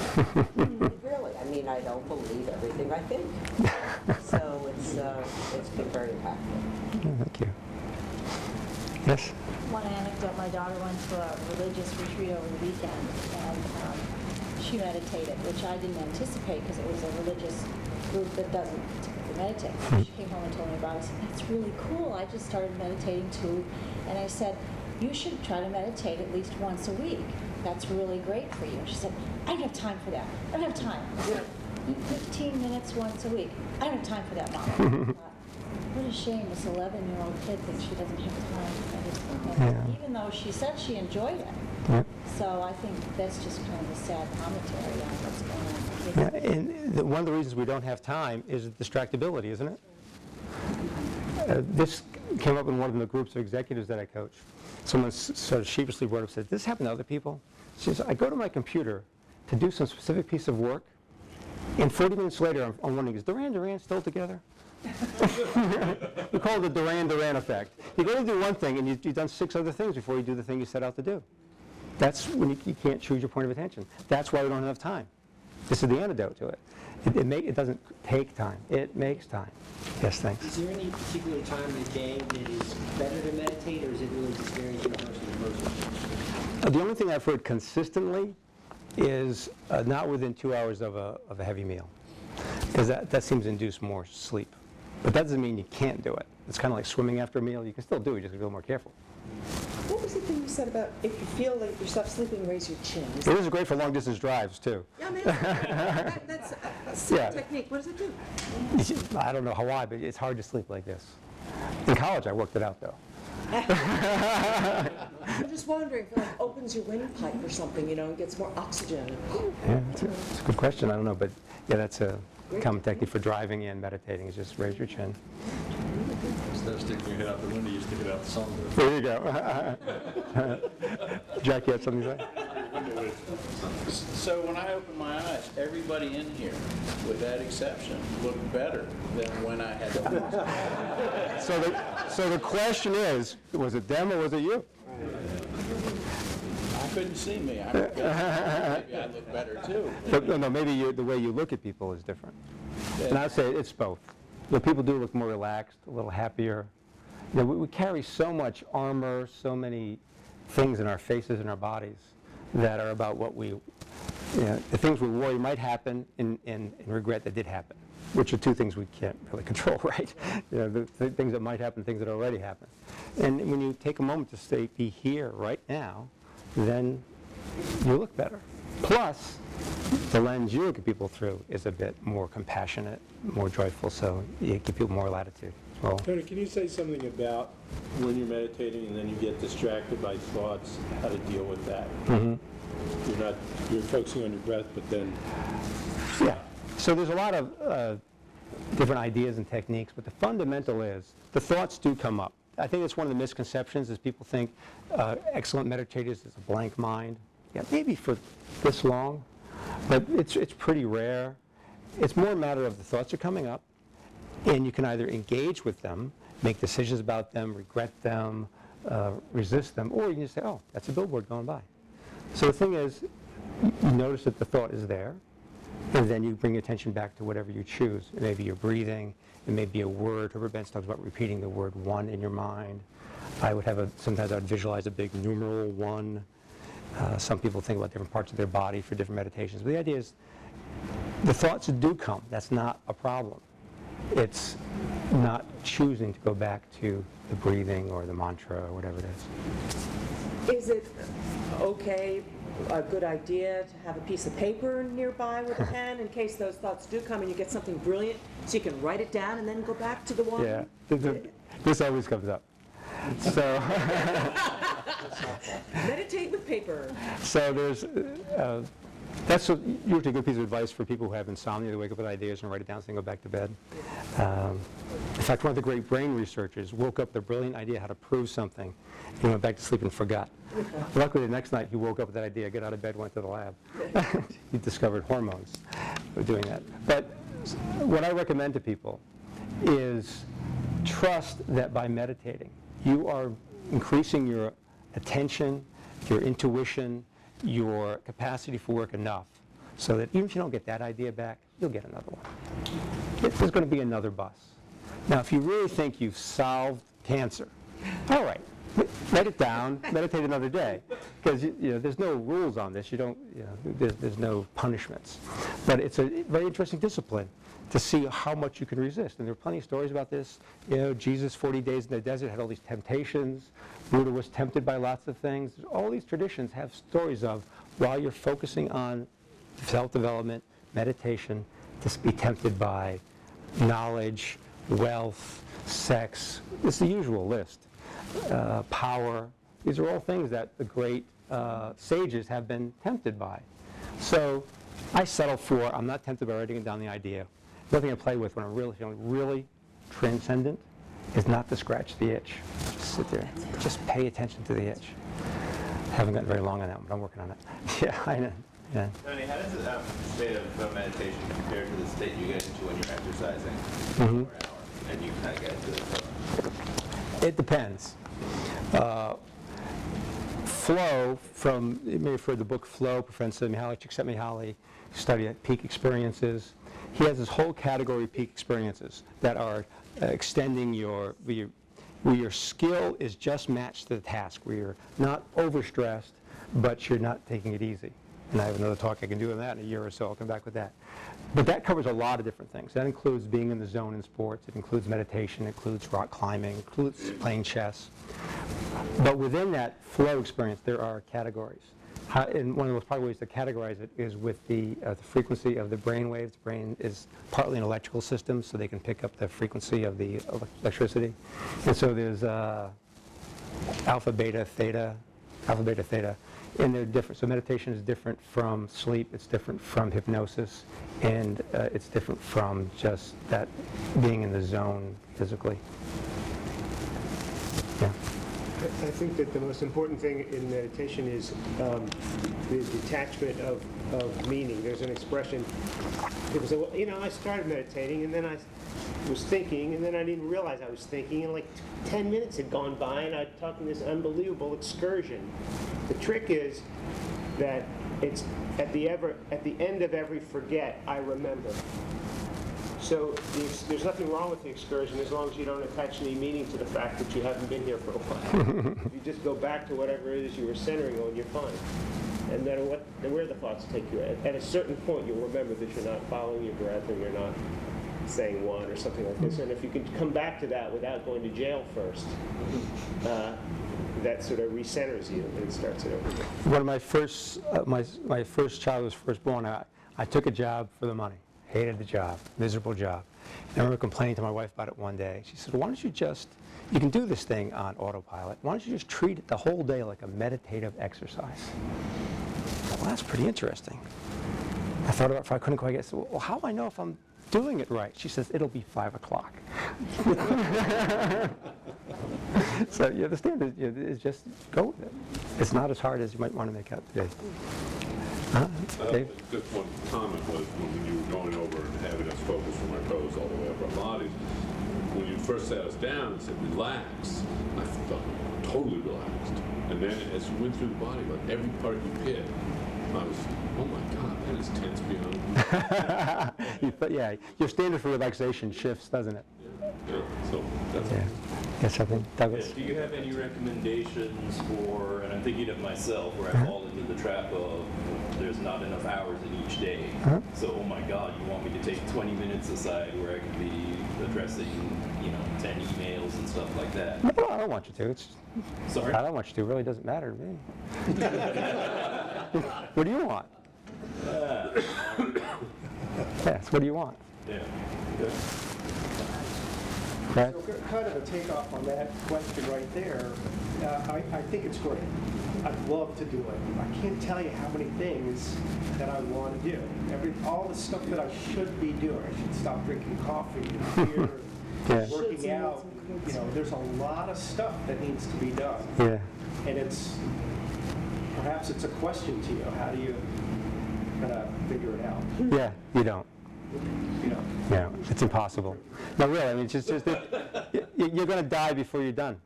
Really, I mean, I don't believe everything I think. So it's been very impactful. Thank you. Yes? One anecdote, my daughter went to a religious retreat over the weekend, and she meditated, which I didn't anticipate because it was a religious group that doesn't typically meditate. She came home and told me about it. I said, that's really cool. I just started meditating too. And I said, you should try to meditate at least once a week. That's really great for you. And she said, I don't have time for that. I don't have time. I said, 15 minutes once a week. I don't have time for that, Mom. I thought, what a shame this 11-year-old kid thinks she doesn't have time to meditate, even though she said she enjoyed it. Yep. So I think that's just kind of a sad commentary on what's going on with Yeah, kids. and one of the reasons we don't have time is distractibility, isn't it? This came up in one of the groups of executives that I coach. Someone sort of sheepishly brought up and said, "This happened to other people?" She says, "I go to my computer to do some specific piece of work, and 40 minutes later, I'm wondering, is Duran still together?" We call it the Duran effect. You go to do one thing, and you've done 6 other things before you do the thing you set out to do. That's when you can't choose your point of attention. That's why we don't have time. This is the antidote to it. It doesn't take time. It makes time. Yes, thanks. Is there any particular time of the day that is better to meditate, or is it really just very universal to person? The only thing I've heard consistently is not within 2 hours of a heavy meal, because that seems to induce more sleep. But that doesn't mean you can't do it. It's kind of like swimming after a meal. You can still do it, you just have to be a little more careful. What was the thing you said about if you feel like yourself sleeping, raise your chin? It is great for long-distance drives, too. Yeah, man. That's a simple technique. What does it do? I don't know why, but it's hard to sleep like this. In college, I worked it out, though. I'm just wondering if it like opens your windpipe or something, and gets more oxygen. Yeah, it's a good question. I don't know, but yeah, that's a common technique for driving and meditating, is just raise your chin. Instead of sticking your head out the window, you stick it out the sunroof. There you go. Jack, you had something to say? So when I opened my eyes, everybody in here, with that exception, looked better than when I had them. So the question is, was it them or was it you? I couldn't see me. Maybe I look better too. But, no, maybe the way you look at people is different. And I'd say it's both. People do look more relaxed, a little happier. We carry so much armor, so many things in our faces and our bodies that are about what the things we worry might happen and regret that did happen, which are 2 things we can't really control, right? The things that might happen, things that already happened. And when you take a moment to be here right now, then you look better. Plus, the lens you look at people through is a bit more compassionate, more joyful, so you give people more latitude. Well, Tony, can you say something about when you're meditating and then you get distracted by thoughts, how to deal with that? You're focusing on your breath, but then... yeah. So there's a lot of different ideas and techniques, but the fundamental is the thoughts do come up. I think it's one of the misconceptions is people think excellent meditators is a blank mind. Yeah, maybe for this long, but it's pretty rare. It's more a matter of the thoughts are coming up, and you can either engage with them, make decisions about them, regret them, resist them, or you can just say, oh, that's a billboard going by. So the thing is, you notice that the thought is there, and then you bring attention back to whatever you choose. It may be your breathing, it may be a word. Herbert Benz talks about repeating the word one in your mind. Sometimes I would visualize a big numeral one. Some people think about different parts of their body for different meditations. But the idea is, the thoughts do come. That's not a problem. It's not choosing to go back to the breathing or the mantra or whatever it is. Is it okay, a good idea to have a piece of paper nearby with a pen in case those thoughts do come and you get something brilliant, so you can write it down and then go back to the one? Yeah, this always comes up. So, Meditate with paper. so there's, that's usually a good piece of advice for people who have insomnia. They wake up with ideas and write it down so they can go back to bed. In fact, one of the great brain researchers woke up with a brilliant idea how to prove something. He went back to sleep and forgot. Luckily, the next night he woke up with that idea, got out of bed, went to the lab. He discovered hormones for doing that. But what I recommend to people is trust that by meditating, you are increasing your attention, your intuition, your capacity for work enough so that even if you don't get that idea back, you'll get another one. There's going to be another bus. Now, if you really think you've solved cancer, all right, write it down, meditate another day, because there's no rules on this. You don't, there's no punishments. But it's a very interesting discipline to see how much you can resist. And there are plenty of stories about this. Jesus, 40 days in the desert, had all these temptations. Buddha was tempted by lots of things. All these traditions have stories of, while you're focusing on self-development, meditation, to be tempted by knowledge, wealth, sex. It's the usual list. Power. These are all things that the great sages have been tempted by. So I settle for, I'm not tempted by writing down the idea. Nothing I play with when I'm really feeling really transcendent is not to scratch the itch. Just sit there. Just pay attention to the itch. I haven't gotten very long on that one, but I'm working on it. Yeah, I know. Yeah. Tony, how does the state of meditation compare to the state you get into when you're exercising for an hour and you kind of get into the flow? It depends. Flow, from, you may have heard the book Flow, Professor Mihaly Csikszentmihalyi, study at peak experiences. He has this whole category of peak experiences that are extending where your skill is just matched to the task, where you're not overstressed, but you're not taking it easy. And I have another talk I can do on that in a year or so. I'll come back with that. But that covers a lot of different things. That includes being in the zone in sports. It includes meditation. It includes rock climbing. It includes playing chess. But within that flow experience, there are categories. And one of the most popular ways to categorize it is with the frequency of the brain waves. The brain is partly an electrical system, so they can pick up the frequency of the electricity. And so there's alpha, beta, theta, and they're different. So meditation is different from sleep. It's different from hypnosis, and it's different from just that being in the zone physically. Yeah. I think that the most important thing in meditation is the detachment of meaning. There's an expression, people say, well, I started meditating and then I was thinking and then I didn't realize I was thinking and like 10 minutes had gone by and I took this unbelievable excursion. The trick is that it's at the end of every forget, I remember. So there's nothing wrong with the excursion as long as you don't attach any meaning to the fact that you haven't been here for a while. If you just go back to whatever it is you were centering on, you're fine. And then where the thoughts take you at a certain point, you'll remember that you're not following your breath or you're not saying one or something like this. And if you can come back to that without going to jail first, that sort of recenters you and starts it over again. One of my first, my first child was first born. I took a job for the money. Hated the job, miserable job. And I remember complaining to my wife about it one day. She said, why don't you you can do this thing on autopilot. Why don't you just treat it the whole day like a meditative exercise? I thought, well, that's pretty interesting. I thought about it, if I couldn't quite get it. So, well, how do I know if I'm doing it right? She says, it'll be 5 o'clock. So yeah, the standard is just go with it. It's not as hard as you might want to make out today. Dave? Just one comment was when you were going over and having us focus from our toes all the way up our bodies, when you first sat us down and said relax, I felt totally relaxed. And then as you went through the body, like every part you hit, I was, oh my God, that is tense beyond. Yeah, your standard for relaxation shifts, doesn't it? Yeah, so that's Yeah. Got something, Douglas? Do you have any recommendations for, and I'm thinking of myself, where I fall into the trap of there's not enough hours in each day. So, oh my God, you want me to take 20 minutes aside where I could be addressing, 10 emails and stuff like that? No, I don't want you to. Sorry? I don't want you to. It really doesn't matter to me. What do you want? Yes, what do you want? Yeah. Brad? So kind of a takeoff on that question right there, I think it's great. I'd love to do it. I can't tell you how many things that I want to do. All the stuff that I should be doing. I should stop drinking coffee and beer, Yeah. working out. There's a lot of stuff that needs to be done. Yeah. And perhaps it's a question to you. How do you kind of figure it out? Yeah, you don't. You know? Yeah, it's impossible. No, really, I mean, it's just you're going to die before you're done.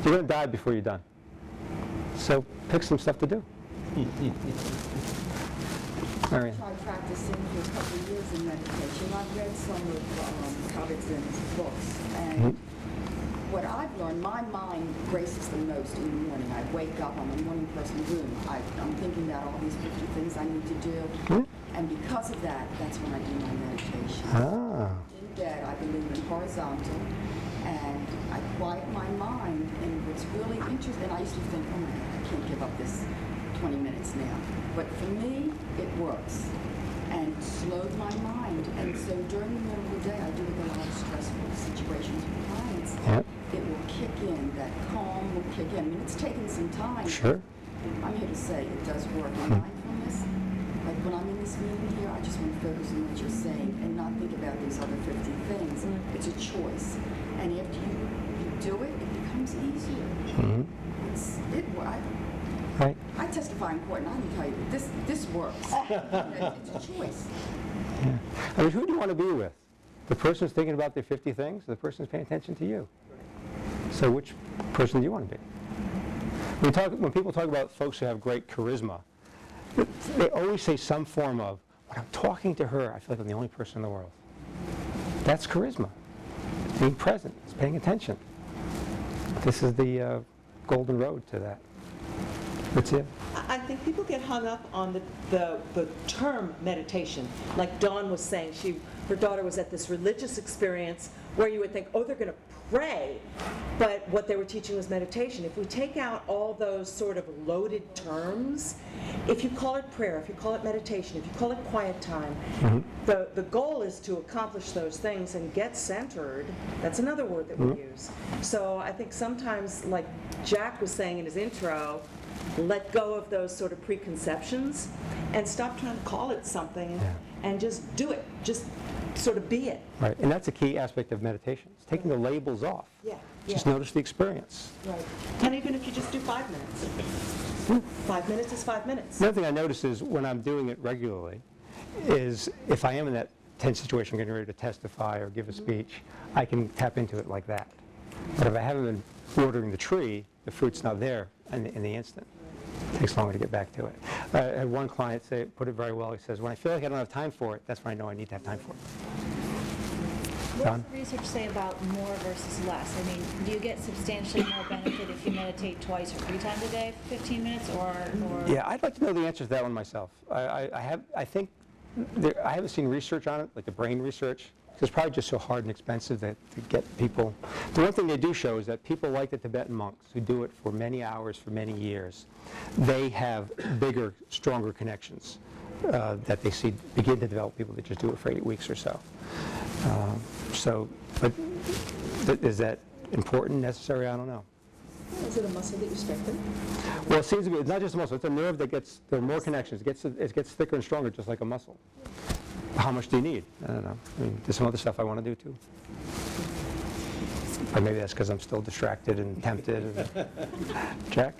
You're going to die before you're done. So pick some stuff to do. Marian. I tried practicing for a couple of years in meditation. I've read some of Kabat-Zinn's books, and what I've learned, my mind races the most in the morning. I wake up, I'm a morning person, boom. I'm thinking about all these 50 things I need to do, and because of that, that's when I do my meditation. In bed, I believe in horizontal, and I quiet my mind, and what's really interesting, I used to think, oh my God, I can't give up this 20 minutes now. But for me, it works and slows my mind. And so during the middle of the day, I do with a lot of stressful situations with clients. It will kick in, that calm will kick in. I mean, it's taken some time. Sure. I'm here to say it does work. Mindfulness, like when I'm in this meeting here, I just want to focus on what you're saying and not think about these other 50 things. It's a choice. And after you do it, it becomes easier. Right. I testify in court, and I can tell you that this works. It's a choice. Yeah. I mean, who do you want to be with? The person who's thinking about their 50 things, or the person who's paying attention to you? So which person do you want to be? When people talk about folks who have great charisma, they always say some form of, when I'm talking to her, I feel like I'm the only person in the world. That's charisma. It's being present. It's paying attention. This is the golden road to that. That's it. I think people get hung up on the term meditation. Like Dawn was saying, her daughter was at this religious experience where you would think, oh, they're going to pray, but what they were teaching was meditation. If we take out all those sort of loaded terms, if you call it prayer, if you call it meditation, if you call it quiet time, the goal is to accomplish those things and get centered. That's another word that we use. So I think sometimes, like Jack was saying in his intro, let go of those sort of preconceptions and stop trying to call it something and just do it. Just sort of be it. Right, and that's a key aspect of meditation. It's taking the labels off. Just notice the experience. Right. And even if you just do 5 minutes. 5 minutes is 5 minutes. The other thing I notice is when I'm doing it regularly is if I am in that tense situation, getting ready to testify or give a speech, I can tap into it like that. But if I haven't been watering the tree, the fruit's not there in the instant. It takes longer to get back to it. I had one client put it very well. He says, when I feel like I don't have time for it, that's when I know I need to have time for it. What does the research say about more versus less? I mean, do you get substantially more benefit if you meditate twice or 3 times a day for 15 minutes, or? Yeah, I'd like to know the answer to that one myself. I haven't seen research on it, like the brain research. It's probably just so hard and expensive to get people. The one thing they do show is that people like the Tibetan monks who do it for many hours, for many years, they have bigger, stronger connections that they see begin to develop people that just do it for 8 weeks or so. But is that important, necessary? I don't know. Is it a muscle that you strengthen? Well, it seems to be, it's not just a muscle, it's a nerve that there are more connections. It gets thicker and stronger just like a muscle. How much do you need? I don't know. I mean, there's some other stuff I want to do too. Or maybe that's because I'm still distracted and tempted. Jack?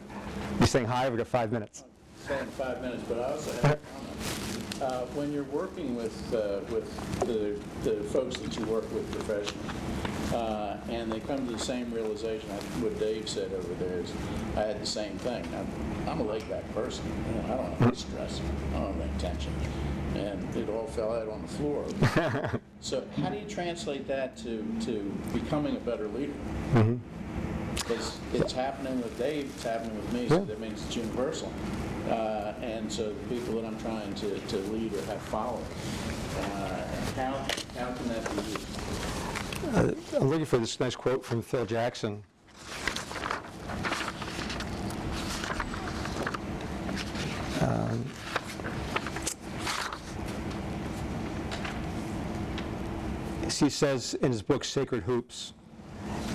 You're saying hi, we got 5 minutes. Saying 5 minutes, but I also have a comment. When you're working with the folks that you work with professionally, and they come to the same realization, what Dave said over there is, I had the same thing. I'm a laid-back person. You know, I don't have any stress. I don't have any tension. And it all fell out on the floor. So how do you translate that to becoming a better leader? Mm-hmm. Because it's happening with Dave, it's happening with me, so that means it's universal. And so the people that I'm trying to lead or have follow, how can that be used? I'm looking for this nice quote from Phil Jackson. He says in his book, Sacred Hoops,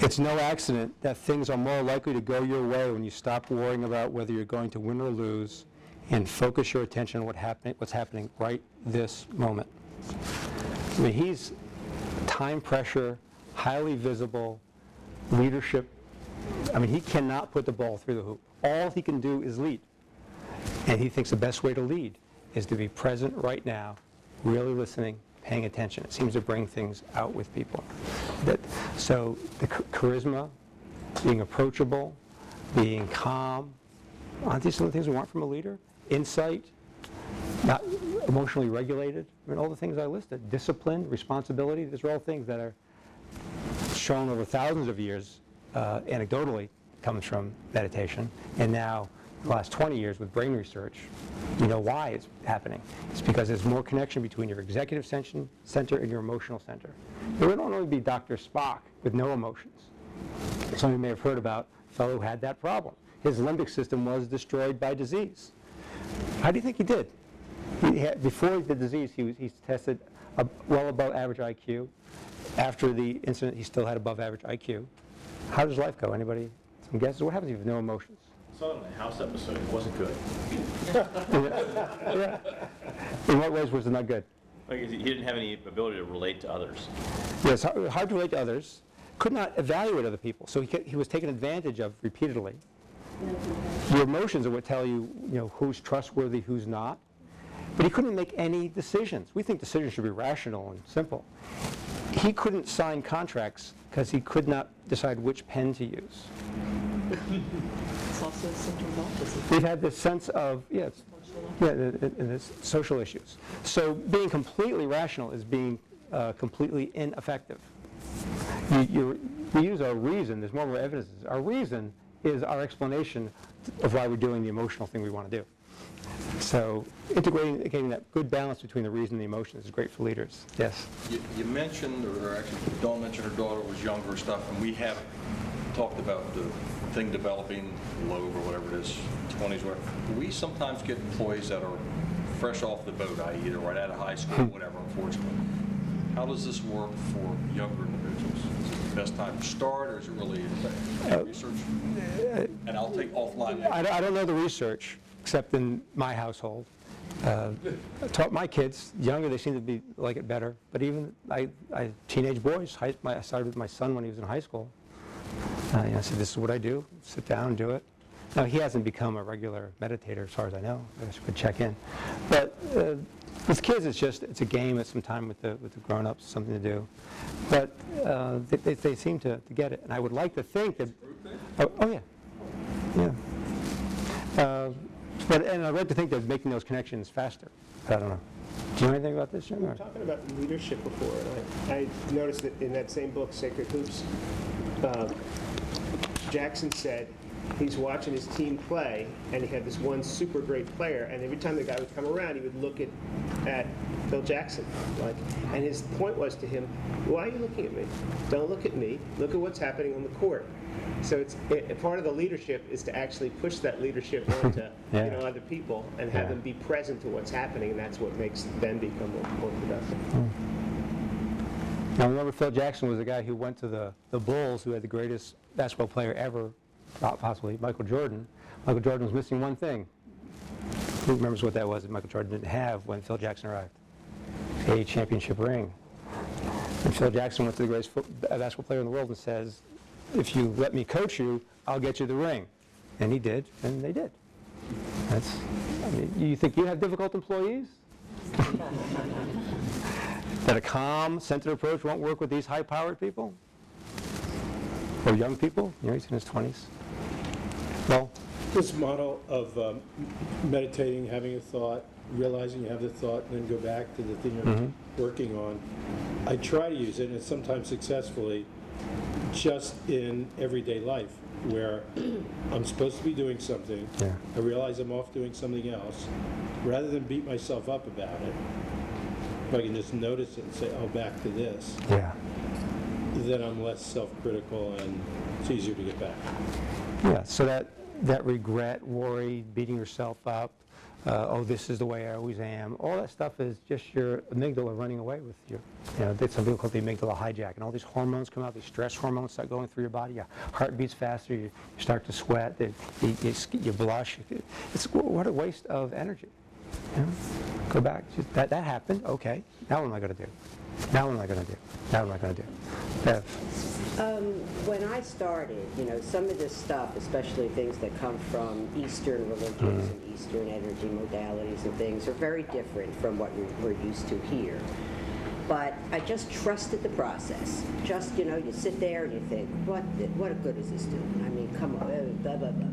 "It's no accident that things are more likely to go your way when you stop worrying about whether you're going to win or lose and focus your attention on what's happening right this moment." I mean, he's time pressure, highly visible, leadership. I mean, he cannot put the ball through the hoop. All he can do is lead. And he thinks the best way to lead is to be present right now, really listening, paying attention. It seems to bring things out with people. So the charisma, being approachable, being calm, aren't these some of the things we want from a leader? Insight, not emotionally regulated, I mean, all the things I listed. Discipline, responsibility, these are all things that are shown over thousands of years, anecdotally, comes from meditation. And now, the last 20 years with brain research, we know why it's happening. It's because there's more connection between your executive center and your emotional center. It would only be Dr. Spock with no emotions. Some of you may have heard about a fellow who had that problem. His limbic system was destroyed by disease. How do you think he did? Before the disease, he tested well above average IQ. After the incident, he still had above average IQ. How does life go? Anybody? Some guesses? What happens if you have no emotions? I saw it in the House episode. It wasn't good. Yeah. In what ways was it not good? Like, he didn't have any ability to relate to others. Yes, hard to relate to others. Could not evaluate other people. So he was taken advantage of repeatedly. Your emotions are what tell you, who's trustworthy, who's not. But he couldn't make any decisions. We think decisions should be rational and simple. He couldn't sign contracts because he could not decide which pen to use. It's also a symptom of autism. We've had this sense of, this social issues. So being completely rational is being completely ineffective. We use our reason. There's more and more evidence. Our reason is our explanation of why we're doing the emotional thing we want to do. So getting that good balance between the reason and the emotion is great for leaders. Yes? You mentioned, or actually Dawn mentioned her daughter was younger stuff, and we have talked about the thing developing lobe or whatever it is, 20s, whatever. We sometimes get employees that are fresh off the boat, i.e. either right out of high school or whatever, unfortunately. How does this work for younger individuals? Is it the best time to start, or is it really research? And I'll take offline. I don't know the research, except in my household. I taught my kids, younger, they seem to like it better. But even teenage boys, I started with my son when he was in high school. I said, this is what I do. Sit down and do it. Now, he hasn't become a regular meditator, as far as I know. I guess we could check in. But with kids, it's a game. It's some time with the grown-ups, something to do. But they seem to get it. And I would like to think that... Oh yeah. And I'd like to think they're making those connections faster. But I don't know. Do you know anything about this, Jim? We were talking about leadership before, and I noticed that in that same book, Sacred Hoops, Jackson said he's watching his team play, and he had this one super great player, and every time the guy would come around, he would look at Phil Jackson. And his point was to him, why are you looking at me? Don't look at me. Look at what's happening on the court. So part of the leadership is to actually push that leadership onto other people and have them be present to what's happening, and that's what makes them become more productive. Now, remember, Phil Jackson was the guy who went to the Bulls, who had the greatest basketball player ever, possibly Michael Jordan. Michael Jordan was missing one thing. Who remembers what that was that Michael Jordan didn't have when Phil Jackson arrived? A championship ring. And Phil Jackson went to the greatest basketball player in the world and says, if you let me coach you, I'll get you the ring. And he did, and they did. I mean, you think you have difficult employees? That a calm, centered approach won't work with these high-powered people? Or young people? He's in his 20s. Well, This model of meditating, having a thought, realizing you have the thought, and then go back to the thing you're working on, I try to use it, and sometimes successfully, just in everyday life, where I'm supposed to be doing something, I realize I'm off doing something else, rather than beat myself up about it, if I can just notice it and say, oh, back to this, then I'm less self-critical and it's easier to get back. Yeah, so that regret, worry, beating yourself up, oh, this is the way I always am, all that stuff is just your amygdala running away with you. Some people call it the amygdala hijack, and all these hormones come out, these stress hormones start going through your body, your heart beats faster, you start to sweat, you blush. What a waste of energy. Go back, that happened, okay, now what am I going to do? Now what am I going to do? Now what am I going to do? Bev. When I started, some of this stuff, especially things that come from Eastern religions and Eastern energy modalities and things, are very different from what we're used to here. But I just trusted the process. Just, you sit there and you think, what good is this doing? I mean, come on, blah, blah, blah.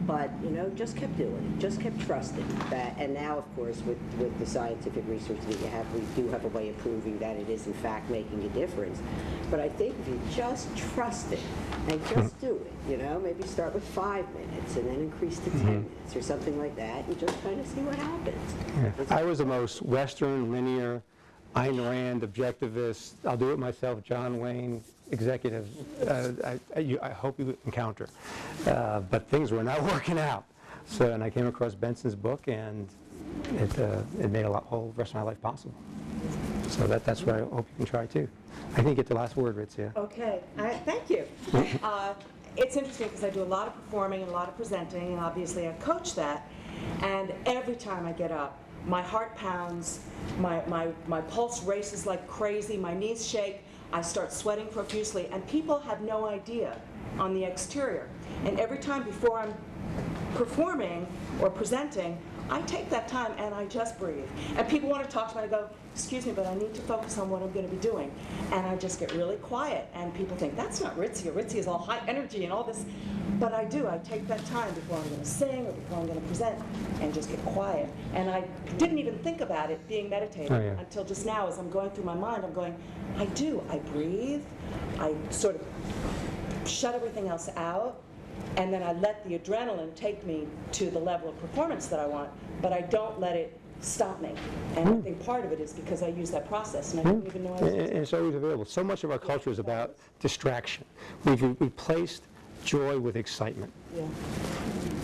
But, just kept doing it, just kept trusting that. And now, of course, with the scientific research that we do have a way of proving that it is, in fact, making a difference. But I think if you just trust it and just do it, maybe start with 5 minutes and then increase to 10 minutes or something like that, and just kind of see what happens. I was the most Western, linear, Ayn Rand, objectivist, I'll do it myself, John Wayne, executive, I hope you encounter. But things were not working out. And I came across Benson's book, and it made whole rest of my life possible. So that's what I hope you can try too. I didn't get the last word, Ritzia. Okay, thank you. It's interesting because I do a lot of performing and a lot of presenting, and obviously I coach that. And every time I get up, my heart pounds, my pulse races like crazy, my knees shake, I start sweating profusely, and people have no idea on the exterior. And every time before I'm performing or presenting, I take that time and I just breathe. And people want to talk to me, and I go, excuse me, but I need to focus on what I'm going to be doing. And I just get really quiet, and people think, that's not Ritzia. Ritzia is all high energy and all this. But I do. I take that time before I'm going to sing or before I'm going to present and just get quiet. And I didn't even think about it being meditating until just now. As I'm going through my mind, I'm going, I do. I breathe. I sort of shut everything else out. And then I let the adrenaline take me to the level of performance that I want, but I don't let it stop me. And I think part of it is because I use that process, and I didn't even know I was using it. And it's always available. So much of our culture is about distraction. We've replaced joy with excitement.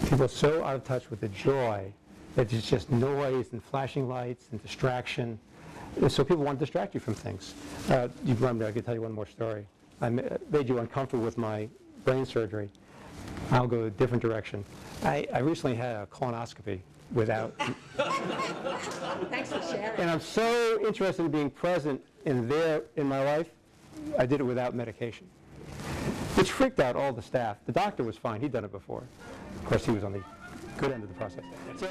People are so out of touch with the joy that it's just noise and flashing lights and distraction. And so people want to distract you from things. You remember, I could tell you one more story. I made you uncomfortable with my brain surgery. I'll go a different direction. I recently had a colonoscopy without... Thanks for sharing. And I'm so interested in being present in my life, I did it without medication, which freaked out all the staff. The doctor was fine. He'd done it before. Of course, he was on the good end of the process. So,